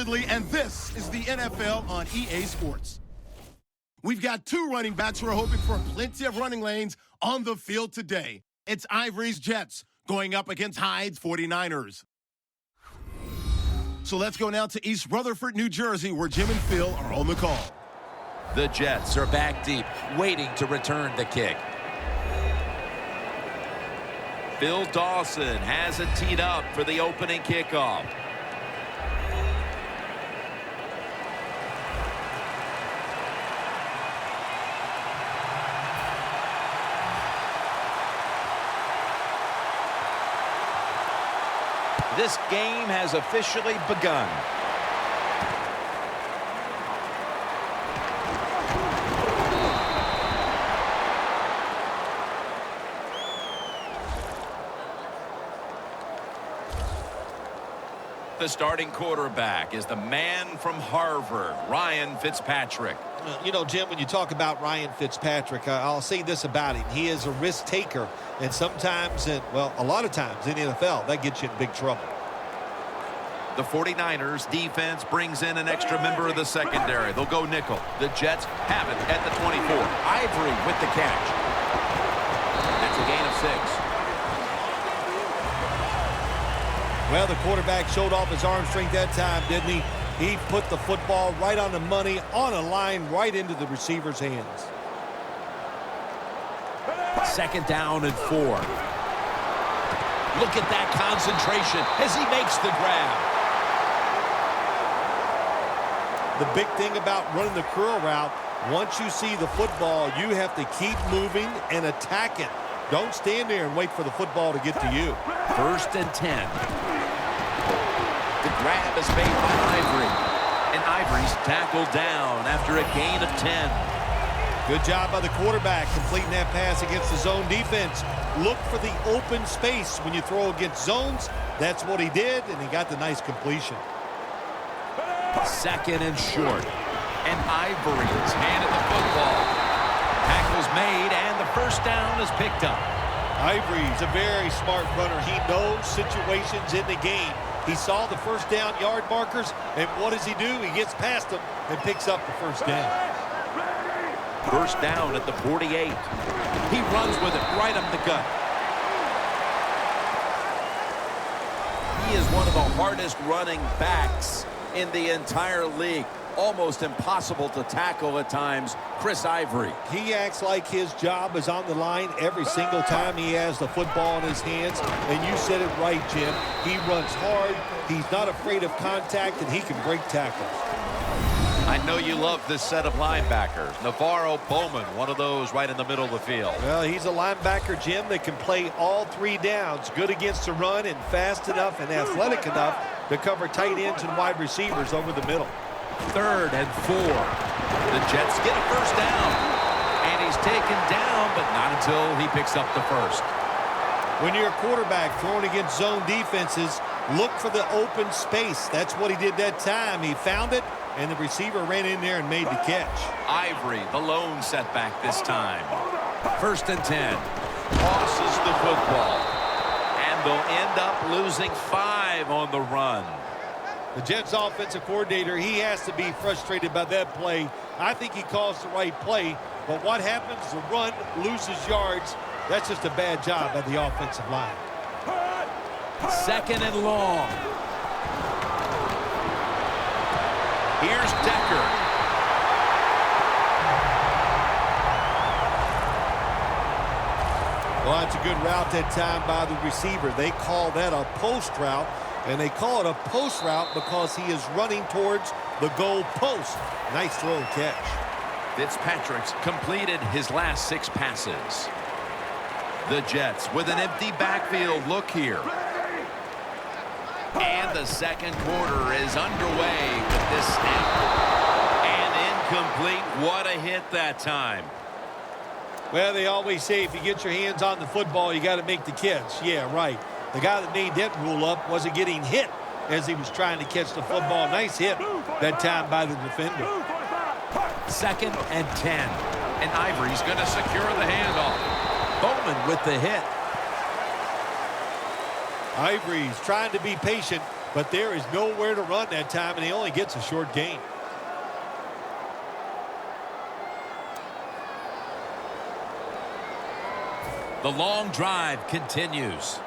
Ridley, and this is the NFL on EA Sports. We've got two running backs who are hoping for plenty of running lanes on the field today. It's Ivory's Jets going up against Hyde's 49ers. So let's go now to East Rutherford, New Jersey, where Jim and Phil are on the call. The Jets are back deep, waiting to return the kick. Bill Dawson has it teed up for the opening kickoff. This game has officially begun. The starting quarterback is the man from Harvard, Ryan Fitzpatrick. You know, Jim, when you talk about Ryan Fitzpatrick, I'll say this about him. He is a risk taker, and sometimes, well, a lot of times in the NFL, that gets you in big trouble. The 49ers defense brings in an extra member of the secondary. They'll go nickel. The Jets have it at the 24. Ivory with the catch. That's a gain of 6. Well, the quarterback showed off his arm strength that time, didn't he? He put the football right on the money, on a line, right into the receiver's hands. Second down and 4. Look at that concentration as he makes the grab. The big thing about running the curl route, once you see the football, you have to keep moving and attack it. Don't stand there and wait for the football to get to you. First and 10. The grab is made by Ivory. And Ivory's tackled down after a gain of 10. Good job by the quarterback completing that pass against the zone defense. Look for the open space when you throw against zones. That's what he did, and he got the nice completion. Second and short. And Ivory is handed the football. Tackle's made, and the first down is picked up. Ivory's a very smart runner. He knows situations in the game. He saw the first down yard markers, and what does he do? He gets past them and picks up the first down. First down at the 48. He runs with it right up the gut. He is one of the hardest running backs in the entire league. Almost impossible to tackle at times, Chris Ivory. He acts like his job is on the line every single time he has the football in his hands. And you said it right, Jim. He runs hard, he's not afraid of contact, and he can break tackles. I know you love this set of linebackers. Navarro Bowman, one of those right in the middle of the field. Well, he's a linebacker, Jim, that can play all three downs. Good against the run and fast enough and athletic enough to cover tight ends and wide receivers over the middle. Third and 4. The Jets get a first down. And he's taken down, but not until he picks up the first. When you're a quarterback throwing against zone defenses, look for the open space. That's what he did that time. He found it, and the receiver ran in there and made the catch. Ivory, the lone setback this time. First and 10. Tosses the football. And they'll end up losing 5 on the run. The Jets offensive coordinator, he has to be frustrated by that play. I think he calls the right play, but what happens? The run loses yards. That's just a bad job by the offensive line. Second and long. Here's Decker. Well, that's a good route that time by the receiver. They call that a post route. And they call it a post route because he is running towards the goal post. Nice throw and catch. Fitzpatrick's completed his last 6 passes. The Jets with an empty backfield look here. And the second quarter is underway with this snap. And incomplete. What a hit that time. Well, they always say if you get your hands on the football, you got to make the catch. Yeah, right. The guy that made that rule up wasn't getting hit as he was trying to catch the football. Nice hit that time by the defender. Second and 10. And Ivory's going to secure the handoff. Bowman with the hit. Ivory's trying to be patient. But there is nowhere to run that time, and he only gets a short gain. The long drive continues.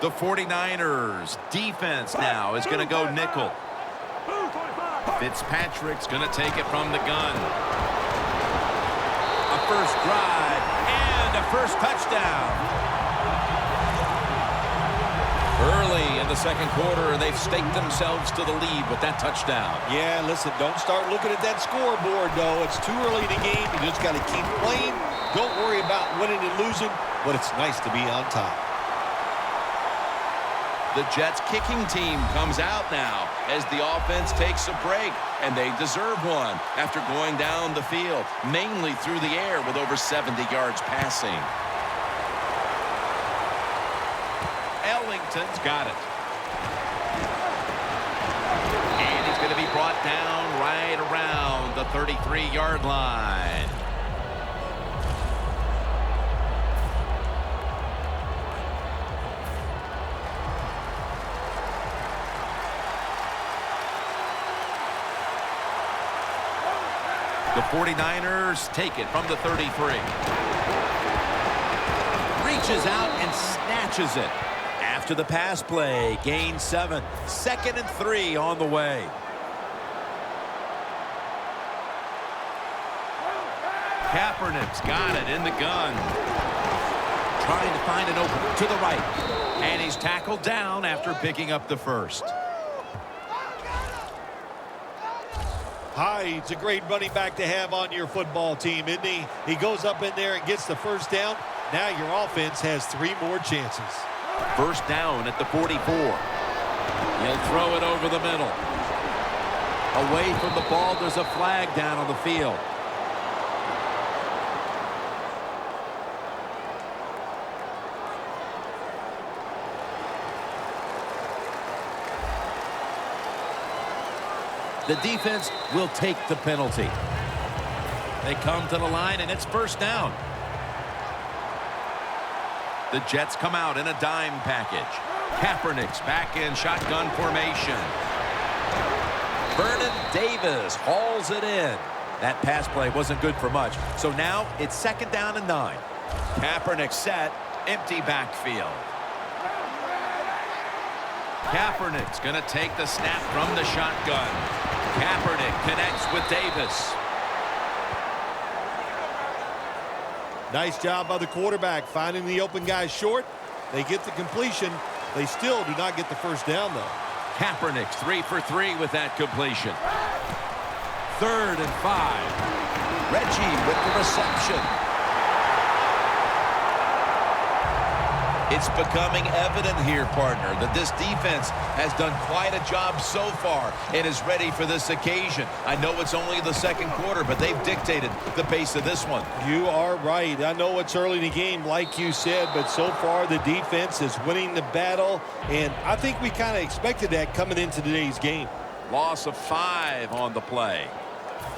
The 49ers defense now is going to go nickel. Fitzpatrick's going to take it from the gun. A first drive and a first touchdown. Early in the second quarter, they've staked themselves to the lead with that touchdown. Yeah, listen, don't start looking at that scoreboard, though. It's too early in the game. You just got to keep playing. Don't worry about winning and losing, but it's nice to be on top. The Jets kicking team comes out now as the offense takes a break, and they deserve one after going down the field, mainly through the air with over 70 yards passing. Ellington's got it. And he's going to be brought down right around the 33-yard line. The 49ers take it from the 33. Reaches out and snatches it. After the pass play, gain 7. 2nd and 3 on the way. Kaepernick's got it in the gun. Trying to find an opening to the right. And he's tackled down after picking up the first. Hyde's a great running back to have on your football team, isn't he? He goes up in there and gets the first down. Now your offense has 3 more chances. First down at the 44. He'll throw it over the middle. Away from the ball, there's a flag down on the field. The defense will take the penalty. They come to the line, and it's first down. The Jets come out in a dime package. Kaepernick's back in shotgun formation. Vernon Davis hauls it in. That pass play wasn't good for much. So now it's 2nd down and 9. Kaepernick set, empty backfield. Kaepernick's going to take the snap from the shotgun. Kaepernick connects with Davis. Nice job by the quarterback finding the open guy short. They get the completion. They still do not get the first down, though. Kaepernick's 3 for 3 with that completion. 3rd and 5. Reggie with the reception. It's becoming evident here, partner, that this defense has done quite a job so far and is ready for this occasion. I know it's only the second quarter, but they've dictated the pace of this one. You are right. I know it's early in the game, like you said, but so far the defense is winning the battle, and I think we kind of expected that coming into today's game. Loss of 5 on the play.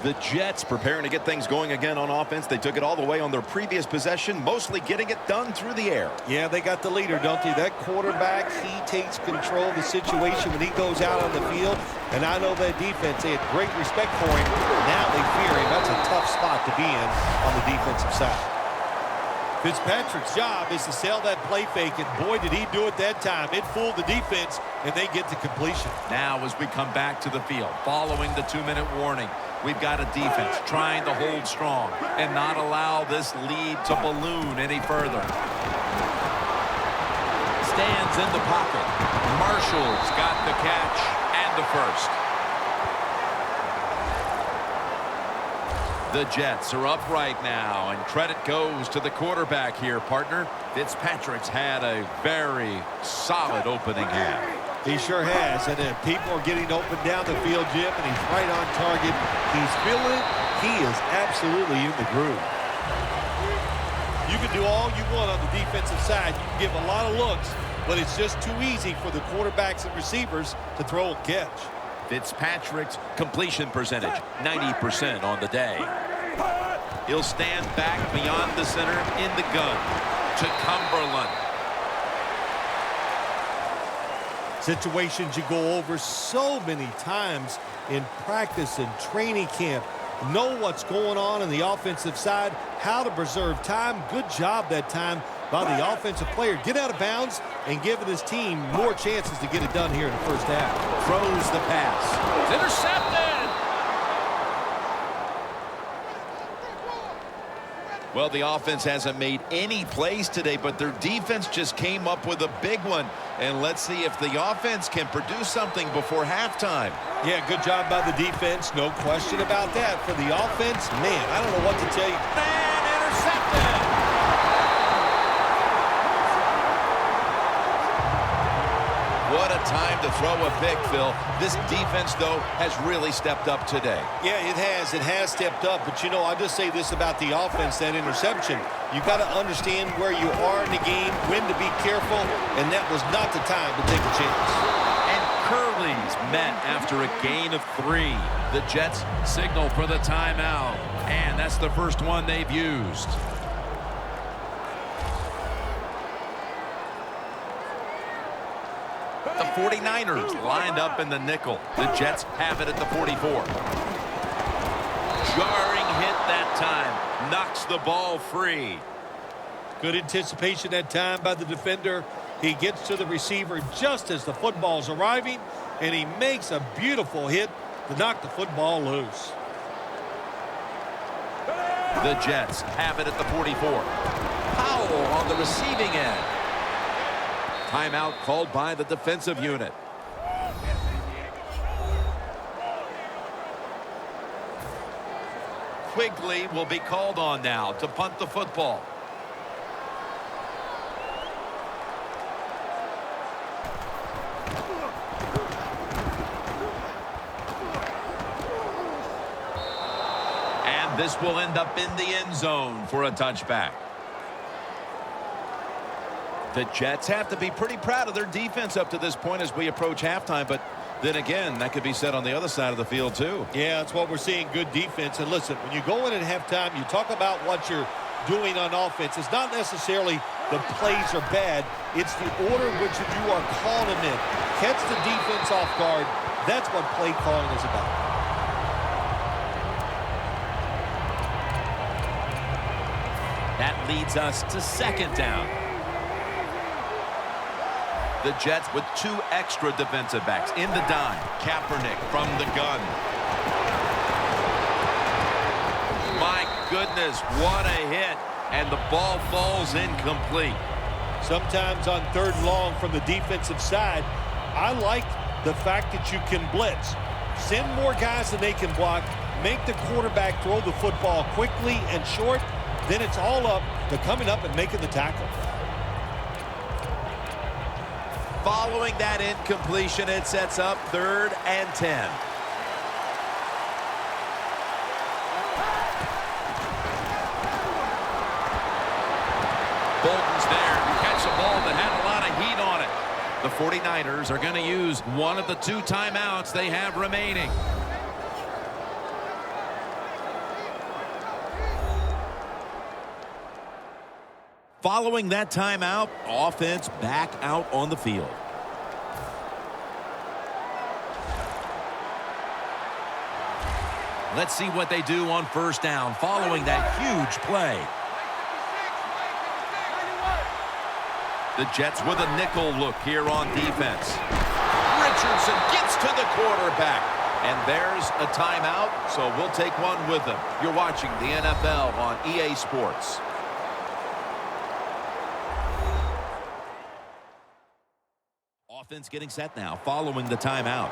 The Jets preparing to get things going again on offense. They took it all the way on their previous possession, mostly getting it done through the air. Yeah, they got the leader, don't they? That quarterback, he takes control of the situation when he goes out on the field. And I know that defense, they had great respect for him. Now they fear him. That's a tough spot to be in on the defensive side. Fitzpatrick's job is to sell that play fake, and boy, did he do it that time. It fooled the defense, and they get the completion. Now as we come back to the field, following the 2-minute warning, we've got a defense trying to hold strong and not allow this lead to balloon any further. Stands in the pocket. Marshall's got the catch and the first. The Jets are up right now, and credit goes to the quarterback here, partner. Fitzpatrick's had a very solid opening half. He sure has, and people are getting open down the field, Jim, and he's right on target. He's feeling it. He is absolutely in the groove. You can do all you want on the defensive side. You can give a lot of looks, but it's just too easy for the quarterbacks and receivers to throw and catch. Fitzpatrick's completion percentage, 90% on the day. He'll stand back beyond the center in the gun to Cumberland. Situations you go over so many times in practice and training camp. Know what's going on the offensive side, how to preserve time. Good job that time by the offensive player. Get out of bounds and giving his team more chances to get it done here in the first half. Throws the pass. It's intercepted. Well, the offense hasn't made any plays today, but their defense just came up with a big one. And let's see if the offense can produce something before halftime. Yeah, good job by the defense. No question about that. For the offense, man, I don't know what to tell you. Man, intercepted. What a time to throw a pick, Phil. This defense, though, has really stepped up today. Yeah, it has. It has stepped up. But, you know, I'll just say this about the offense, that interception. You got to understand where you are in the game, when to be careful, and that was not the time to take a chance. And Curly's met after a gain of 3. The Jets Signal for the timeout. And that's the first one they've used. The 49ers lined up in the nickel. The Jets have it at the 44. Jarring hit that time. Knocks the ball free. Good anticipation that time by the defender. He gets to the receiver just as the football's arriving, and he makes a beautiful hit to knock the football loose. The Jets have it at the 44. Powell on the receiving end. Timeout called by the defensive unit. Quigley will be called on now to punt the football. And this will end up in the end zone for a touchback. The Jets have to be pretty proud of their defense up to this point as we approach halftime, but then again, that could be said on the other side of the field too. Yeah, that's what we're seeing, good defense. And listen, when you go in at halftime, you talk about what you're doing on offense. It's not necessarily the plays are bad. It's the order in which you are calling them in. Catch the defense off guard. That's what play calling is about. That leads us to second down. The Jets with 2 extra defensive backs in the dime. Kaepernick from the gun. My goodness, what a hit. And the ball falls incomplete. Sometimes on 3rd and long from the defensive side, I like the fact that you can blitz. Send more guys than they can block. Make the quarterback throw the football quickly and short. Then it's all up to coming up and making the tackle. Following that incompletion, it sets up 3rd and 10. Bolton's there to catch a ball that had a lot of heat on it. The 49ers are going to use One of the 2 timeouts they have remaining. Following that timeout, offense back out on the field. Let's see what they do on first down following that huge play. The Jets with a nickel look here on defense. Richardson gets to the quarterback. And there's a timeout, so we'll take one with them. You're watching the NFL on EA Sports. Offense getting set now following the timeout.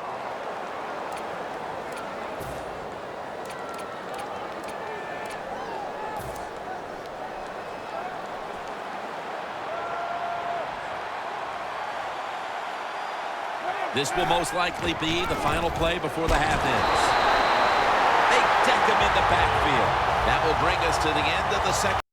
This will most likely be the final play before the half ends. They deck him in the backfield. That will bring us to the end of the second.